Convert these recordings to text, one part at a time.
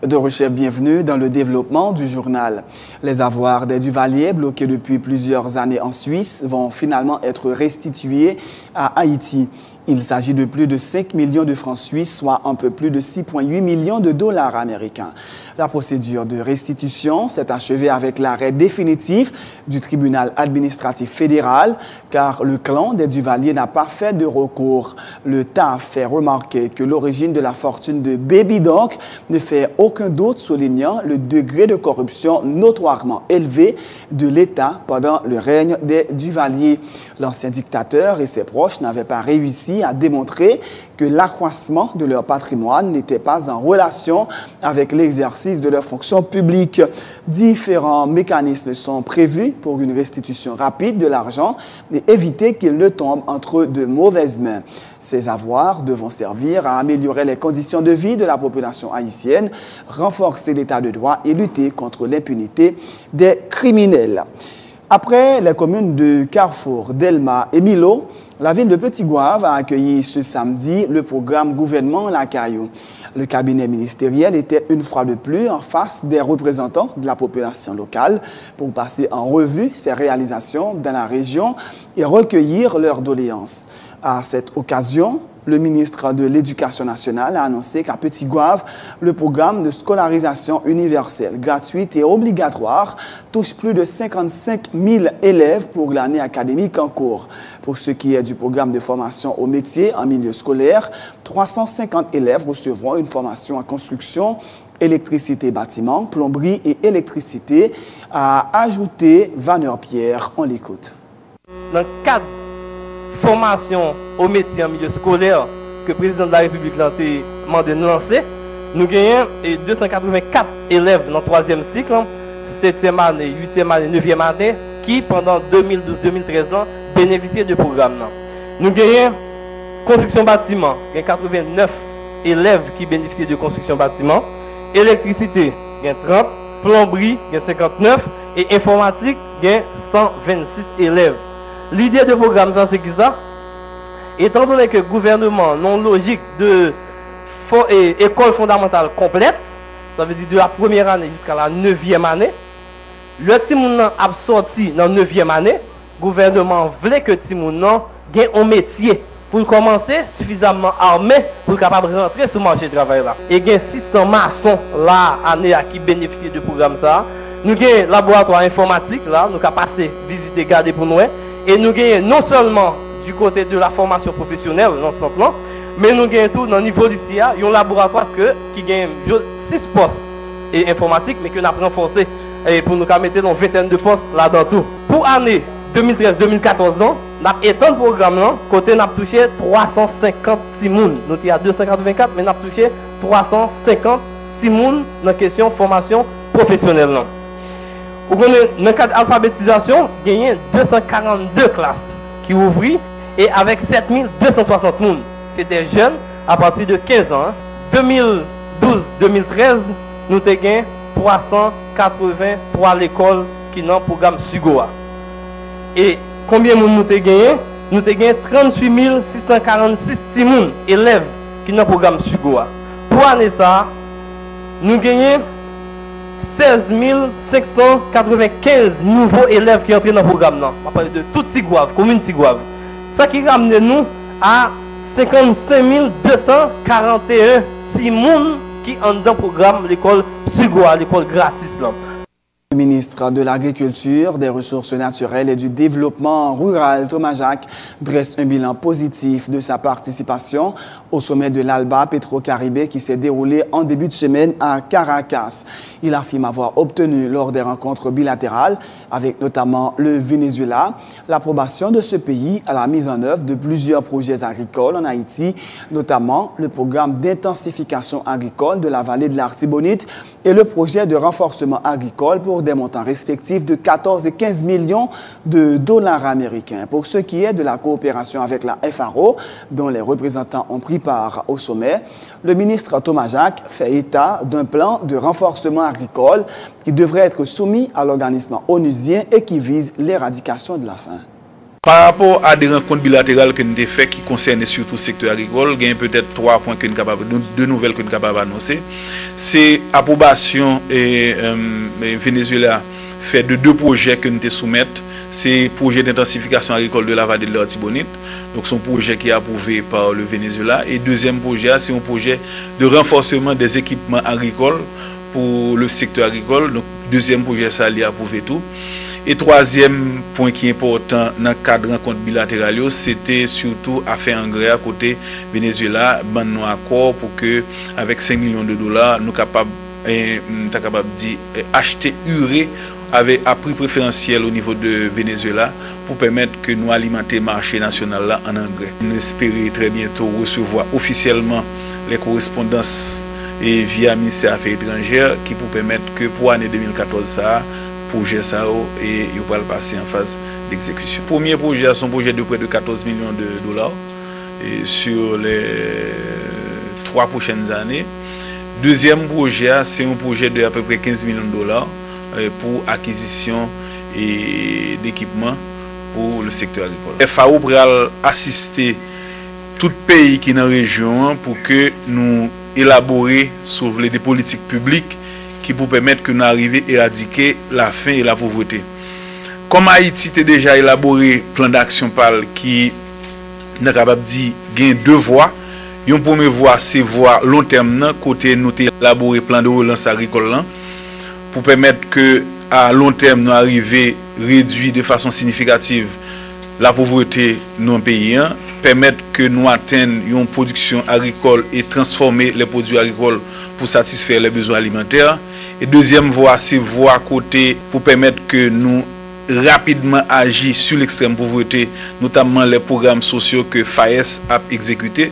de recherche, bienvenue dans le développement du journal. Les avoirs des Duvalier, bloqués depuis plusieurs années en Suisse, vont finalement être restitués à Haïti. Il s'agit de plus de 5 millions de francs suisses, soit un peu plus de 6,8 millions de dollars américains. La procédure de restitution s'est achevée avec l'arrêt définitif du tribunal administratif fédéral, car le clan des Duvalier n'a pas fait de recours. Le TAF fait remarquer que l'origine de la fortune de Baby Doc ne fait aucun doute, soulignant le degré de corruption notoirement élevé de l'État pendant le règne des Duvalier. L'ancien dictateur et ses proches n'avaient pas réussi à démontrer que l'accroissement de leur patrimoine n'était pas en relation avec l'exercice de leurs fonctions publiques. Différents mécanismes sont prévus pour une restitution rapide de l'argent et éviter qu'il ne tombe entre de mauvaises mains. Ces avoirs devront servir à améliorer les conditions de vie de la population haïtienne, renforcer l'état de droit et lutter contre l'impunité des criminels. Après les communes de Carrefour, Delma et Milo, la ville de Petit-Goâve a accueilli ce samedi le programme Gouvernement La Caillou. Le cabinet ministériel était une fois de plus en face des représentants de la population locale pour passer en revue ses réalisations dans la région et recueillir leurs doléances. À cette occasion, le ministre de l'Éducation nationale a annoncé qu'à Petit-Goâve, le programme de scolarisation universelle, gratuite et obligatoire touche plus de 55 000 élèves pour l'année académique en cours. Pour ce qui est du programme de formation au métier en milieu scolaire, 350 élèves recevront une formation en construction, électricité bâtiment, plomberie et électricité, a ajouté Vanner Pierre. On l'écoute. Dans le cadre formation au métier en milieu scolaire que le président de la République a demandé de lancer, nous gagnons 284 élèves dans le 3e cycle, 7e année, 8e année, 9e année, qui pendant 2012-2013 bénéficient du programme. Nous gagnons construction bâtiment, il y a 89 élèves qui bénéficient de construction bâtiment, électricité, il y a 30, plomberie, il y a 59 et informatique, il y a 126 élèves. L'idée du programme, c'est qui ça? Étant donné que le gouvernement non logique de école fondamentale complète, ça veut dire de la première année jusqu'à la 9e année, le Timoun a sorti dans la 9e année, le gouvernement voulait que Timoun ait un métier pour commencer suffisamment armé pour capable de rentrer sur le marché du travail là. Et il y a 600 maçons là, année qui bénéficient du programme ça. Nous avons un laboratoire informatique là, nous avons passé, visiter, garder pour nous. Et nous avons non seulement du côté de la formation professionnelle dans ce centre-là, mais nous avons tout dans le niveau lycée, un laboratoire qui gagne 6 postes et informatique, mais que nous avons renforcé pour nous mettre une vingtaine de postes là-dedans tout. Pour l'année 2013-2014, nous avons étendu le programme, côté nous avons touché 350 timoun. Nous sommes à 284, mais nous avons touché 350 timoun dans la question de formation professionnelle. Dans le cadre d'alphabétisation, il y a 242 classes qui ouvrent et avec 7260 personnes. C'est des jeunes à partir de 15 ans. 2012-2013, nous avons 383 écoles qui ont un programme SUGOA. Et combien de nous avons gagné? Nous avons 38 646 élèves qui ont un programme SUGOA. Pour l'année ça, nous gagnons 16 595 nouveaux élèves qui entrent dans le programme. On parle de tout Tigouave, commune Tigouave. Ça qui ramène nous à 55 241 timoun qui entrent dans le programme l'école Sugoa, l'école gratis. Le ministre de l'Agriculture, des Ressources naturelles et du Développement rural, Thomas Jacques, dresse un bilan positif de sa participation au sommet de l'Alba Petro-Caribé qui s'est déroulé en début de semaine à Caracas. Il affirme avoir obtenu lors des rencontres bilatérales avec notamment le Venezuela l'approbation de ce pays à la mise en œuvre de plusieurs projets agricoles en Haïti, notamment le programme d'intensification agricole de la vallée de l'Artibonite et le projet de renforcement agricole pour des montants respectifs de 14 et 15 millions de dollars américains. Pour ce qui est de la coopération avec la FAO, dont les représentants ont pris part au sommet, le ministre Thomas Jacques fait état d'un plan de renforcement agricole qui devrait être soumis à l'organisme onusien et qui vise l'éradication de la faim. Par rapport à des rencontres bilatérales que nous avons faites qui concernent surtout le secteur agricole, il y a peut-être 3 points que nous sommes capables, 2 nouvelles que nous sommes capables d'annoncer. C'est l'approbation et Venezuela fait de 2 projets que nous te soumettons. C'est le projet d'intensification agricole de la vallée de l'Artibonite. Donc, c'est un projet qui est approuvé par le Venezuela. Et deuxième projet, c'est un projet de renforcement des équipements agricoles pour le secteur agricole. Donc, deuxième projet, ça a approuvé tout. Et troisième point qui est important dans le cadre de rencontre bilatérale, c'était surtout à faire engrais à côté Venezuela, un accord pour que, avec 5 millions de dollars, nous sommes capables d'acheter urée avec un prix préférentiel au niveau de Venezuela pour permettre que nous alimenter le marché national là en engrais. Nous espérons très bientôt recevoir officiellement les correspondances et via le ministère des Affaires étrangères qui pour permettre que pour l'année 2014 ça projet ça et il va le passer en phase d'exécution. Le premier projet c'est un projet de près de 14 millions de dollars et sur les 3 prochaines années. Deuxième projet c'est un projet de à peu près 15 millions de dollars pour acquisition et d'équipements pour le secteur agricole. FAO pourra assister tout pays qui est dans la région pour que nous élaborer sur des politiques publiques qui pour permettre que nous arrivions à éradiquer la faim et la pauvreté. Comme Haïti a déjà élaboré un plan d'action qui est capable de dire qu'il y a 2 voies. Une première voie, c'est voie long terme, côté nous élaborer plan de relance agricole pour permettre que à long terme nous arrivions à réduire de façon significative la pauvreté dans le pays, permettre que nous atteignions une production agricole et transformer les produits agricoles pour satisfaire les besoins alimentaires. Et deuxième voie, c'est voie côté pour permettre que nous rapidement agir sur l'extrême pauvreté, notamment les programmes sociaux que FAES a exécutés.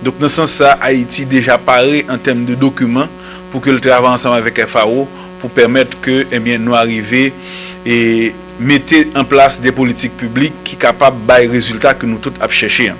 Donc dans ce sens-là, Haïti déjà paré en termes de documents pour que le travail ensemble avec FAO pour permettre que nous arrivions et mettre en place des politiques publiques qui sont capables de faire les résultats que nous tous avons cherchés.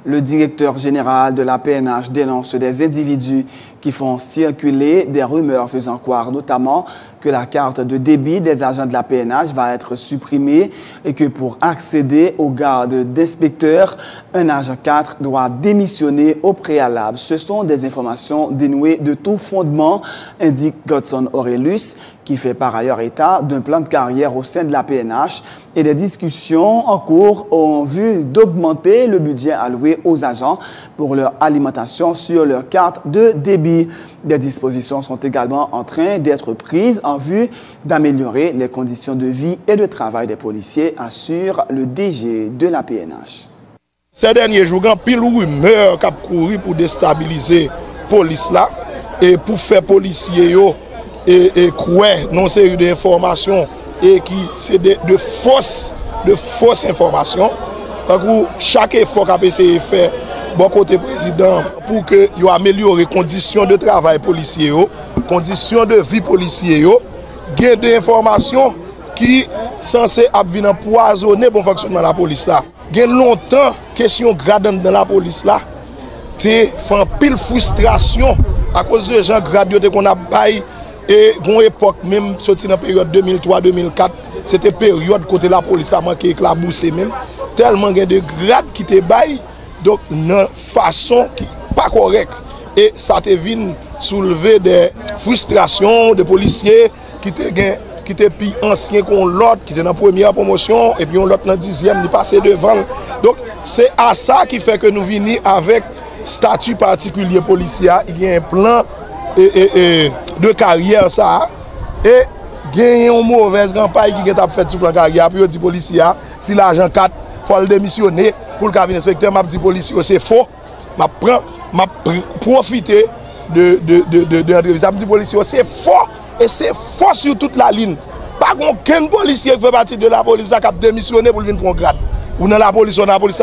Le directeur général de la PNH dénonce des individus qui font circuler des rumeurs faisant croire notamment que la carte de débit des agents de la PNH va être supprimée et que pour accéder au grade d'inspecteur, un agent 4 doit démissionner au préalable. Ce sont des informations dénuées de tout fondement, indique Godson Aurelius, qui fait par ailleurs état d'un plan de carrière au sein de la PNH et des discussions en cours en vue d'augmenter le budget alloué aux agents pour leur alimentation sur leur carte de débit. Des dispositions sont également en train d'être prises en vue d'améliorer les conditions de vie et de travail des policiers, assure le DG de la PNH. Ces derniers jours, il y a pile rumeur qui a couru pour déstabiliser la police là et pour faire les policiers et quoi non série d'informations et qui c'est de fausses informations. Donc chaque effort qu'a essayé de faire bon côté président pour que yo améliore les conditions de travail policiers, conditions de vie policiers, gain d'informations qui censé venir empoisonner bon fonctionnement de la police là. Gain longtemps question grade dans la police là. Te fait pile frustration à cause de gens grade qu'on a bail et une époque même sorti dans la période 2003-2004, c'était période côté la police a manqué éclaboussé même tellement gain de grade qui te bail donc d'une façon qui pas correcte et ça te vient soulever des frustrations de policiers qui étaient plus anciens qu'on l'autre qui était dans la première promotion et puis l'autre dans la 10e il passait devant. Donc c'est à ça qui fait que nous venons avec statut particulier policier, il y a un plan de carrière ça et il y a une mauvaise campagne qui a fait sur le plan carrière puis dit policier si l'agent 4 faut le démissionner pour le cabinet inspecteur m'a dit policier c'est faux m'a profiter de l'entrevue m'a dit policier c'est faux et c'est faux sur toute la ligne pas aucun policier qui fait partie de la police qui a démissionné pour venir prendre grade ou dans la police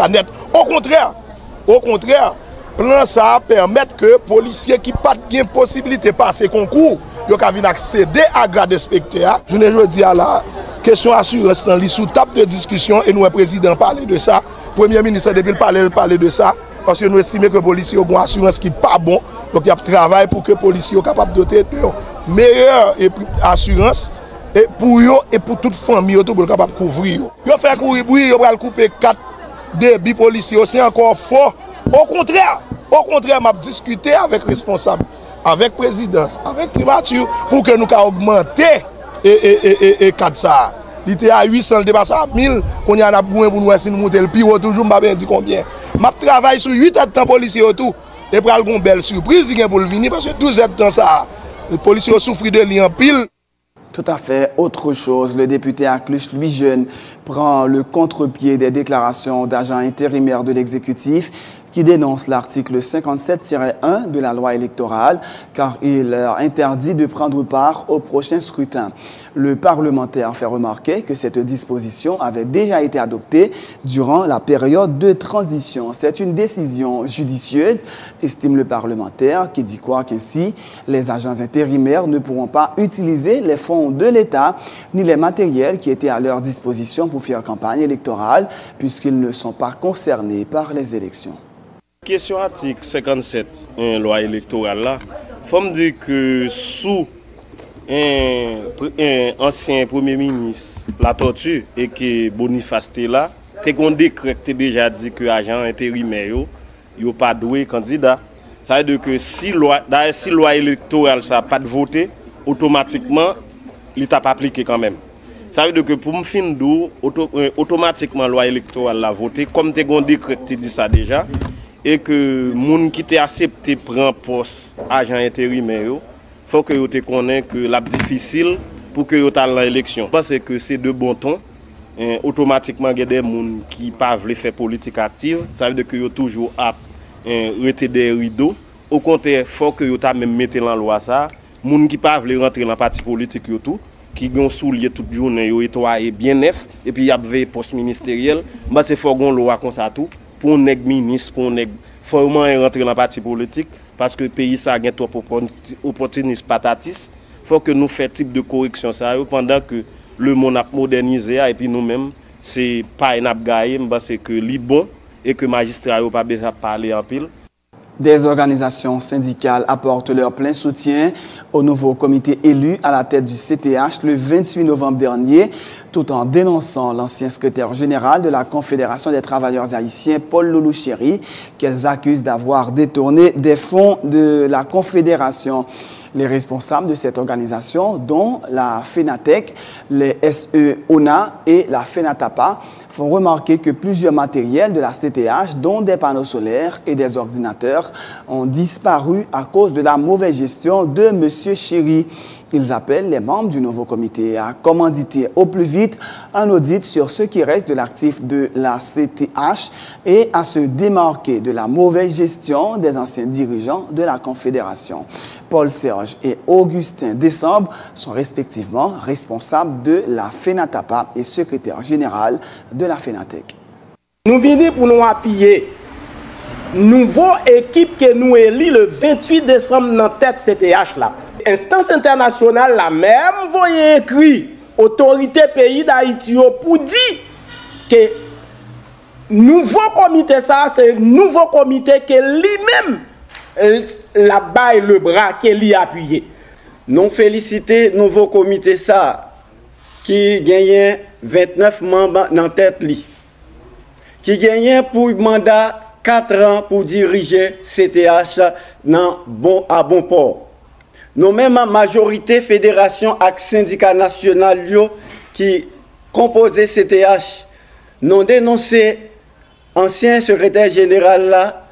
net au contraire plan ça permet que policiers qui pas de possibilité de passer concours yo ka vinn accéder à grade d'inspecteur. Je ne dis à la question assurance dans sous table de discussion et nous le président parler de ça. Premier ministre depuis le parler de ça parce que nous estimons que les policiers ont une assurance qui pas bon. Donc il y a travail pour que les policiers soient capables de doter de meilleure assurance et pour eux et pour toute famille tout pour capable couvrir. Yo fait courir bruit, yo va couper 4 débits policiers, c'est encore fort. Au contraire, m'a discuté avec responsable, avec présidence, avec primature pour que nous puissions augmenter et 4 ça. Il était à 800, il dépasse à 1000, qu'on y en a besoin pour nous si nous montons le pire toujours, m'a bien dit combien. M'a travaillé sur 8 ans de temps policiers autour et pour une belle surprise pour le venir parce que 12 ans de temps ça. Les policiers ont souffert de lui en pile. Tout à fait autre chose. Le député Acluche, Louis Jeune, prend le contre-pied des déclarations d'agents intérimaires de l'exécutif qui dénoncent l'article 57-1 de la loi électorale car il leur interdit de prendre part au prochain scrutin. Le parlementaire fait remarquer que cette disposition avait déjà été adoptée durant la période de transition. C'est une décision judicieuse, estime le parlementaire, qui dit quoi qu'ainsi, les agents intérimaires ne pourront pas utiliser les fonds de l'État ni les matériels qui étaient à leur disposition pour faire campagne électorale puisqu'ils ne sont pas concernés par les élections. Question article 57 loi électorale là, faut me dire que sous un ancien premier ministre la tortue et que Boniface là, que qu'on décret déjà dit que agent intérimaire yo pas doué candidat. Ça veut dire que si loi électorale ça pas de voter, automatiquement l'État pas appliqué quand même. Ça veut dire que pour me fin d'où automatiquement loi électorale la voter comme te gon décret dit ça déjà. Et que moun qui t'a accepté prendre poste agent intérimaire, faut que vous te connaissez que la difficile pour que vous dans l'élection. Parce que c'est de bon ton. Automatiquement il y a des moun qui pas veulent faire politique active, ça veut dire que vous toujours à rester des rideaux. Au contraire, faut que vous même mettez dans loi ça, moun qui pas veulent rentrer dans parti politique yo tout, qui gon soulier toute journée yo étoilé bien neuf et puis y a veille poste ministériel, bah c'est faut gon loi comme ça tout. Pour un ministre, pour un faut rentrer dans le parti politique parce que le pays ça a trop opportuniste patatis. Faut que nous fassions type de correction ça pendant que le monde a modernisé et puis nous-mêmes c'est pas un abgaye, c'est que li bon et que magistrat n'a pas besoin de parler en pile. Des organisations syndicales apportent leur plein soutien au nouveau comité élu à la tête du CTH le 28 novembre dernier, tout en dénonçant l'ancien secrétaire général de la Confédération des travailleurs haïtiens, Paul Loulou Chéri, qu'elles accusent d'avoir détourné des fonds de la Confédération. Les responsables de cette organisation, dont la FENATEC, les SE-ONA et la FENATAPA, font remarquer que plusieurs matériels de la CTH, dont des panneaux solaires et des ordinateurs, ont disparu à cause de la mauvaise gestion de M. Chéri. Ils appellent les membres du nouveau comité à commanditer au plus vite un audit sur ce qui reste de l'actif de la CTH et à se démarquer de la mauvaise gestion des anciens dirigeants de la Confédération. Paul Serge et Augustin Décembre sont respectivement responsables de la FENATAPA et secrétaire général de la FENATEC. Nous venons pour nous appuyer. Nouveau équipe que nous élus le 28 décembre dans tête CTH là. Instance internationale la même voyez écrit autorité pays d'Haïti pour dire que nouveau comité ça c'est nouveau comité que lui-même la baille le bras que lui appuyé. Nous féliciter nouveau comité ça qui gagne 29 membres dans tête li. Qui gagne pour mandat 4 ans pour diriger CTH à bon port. Nous mêmes majorité fédération et syndicat national qui composent CTH nous dénoncé ancien secrétaire général là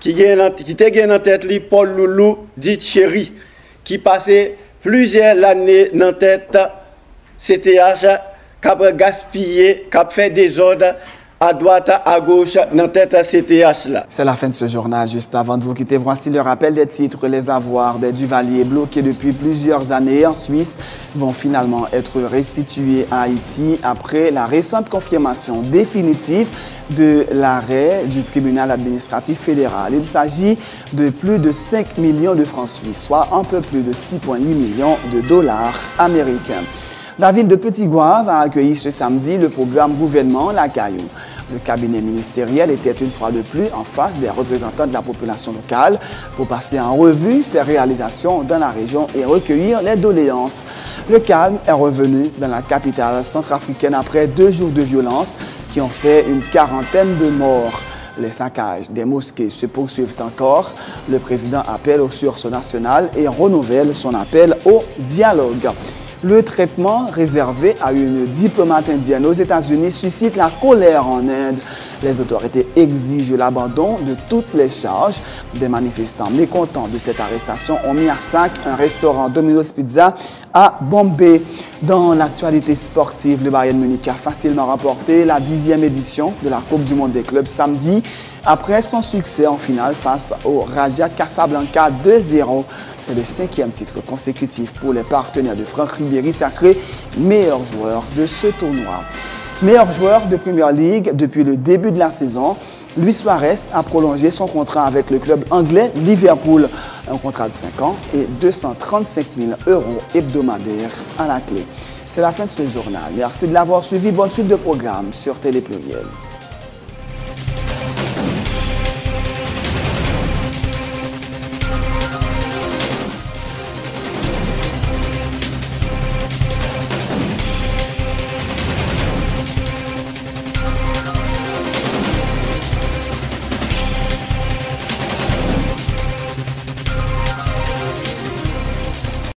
qui était en tête li Paul Loulou dit Chéri qui passait plusieurs années dans tête CTH qui a gaspillé, qui a fait des ordres à droite, à gauche, dans tête CTH là. C'est la fin de ce journal. Juste avant de vous quitter, voici le rappel des titres. Les avoirs des Duvalier bloqués depuis plusieurs années en Suisse vont finalement être restitués à Haïti après la récente confirmation définitive de l'arrêt du tribunal administratif fédéral. Il s'agit de plus de 5 millions de francs suisses, soit un peu plus de 6,8 millions de dollars américains. La ville de Petit-Goâve a accueilli ce samedi le programme Gouvernement La Caillou. Le cabinet ministériel était une fois de plus en face des représentants de la population locale pour passer en revue ses réalisations dans la région et recueillir les doléances. Le calme est revenu dans la capitale centrafricaine après 2 jours de violence qui ont fait une quarantaine de morts. Les saccages des mosquées se poursuivent encore. Le président appelle au sursaut national et renouvelle son appel au dialogue. Le traitement réservé à une diplomate indienne aux États-Unis suscite la colère en Inde. Les autorités exigent l'abandon de toutes les charges. Des manifestants mécontents de cette arrestation ont mis à sac un restaurant Domino's Pizza à Bombay. Dans l'actualité sportive, le Bayern Munich a facilement remporté la 10e édition de la Coupe du Monde des clubs samedi après son succès en finale face au Raja Casablanca 2-0. C'est le 5e titre consécutif pour les partenaires de Franck Ribéry, sacré meilleur joueur de ce tournoi. Meilleur joueur de Premier League depuis le début de la saison, Luis Suarez a prolongé son contrat avec le club anglais Liverpool. Un contrat de 5 ans et 235 000 € hebdomadaires à la clé. C'est la fin de ce journal. Merci de l'avoir suivi. Bonne suite de programme sur Télé Pluriel.